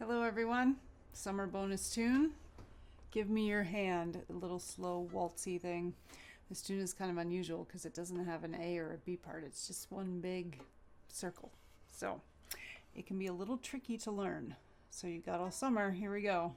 Hello everyone, summer bonus tune. Give Me Your Hand, a little slow waltzy thing. This tune is kind of unusual because it doesn't have an A or a B part, it's just one big circle. So it can be a little tricky to learn. So you got all summer, here we go.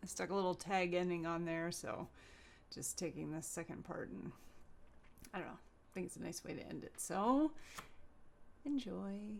I stuck a little tag ending on there, so just taking the second part and I don't know, I think it's a nice way to end it. So enjoy.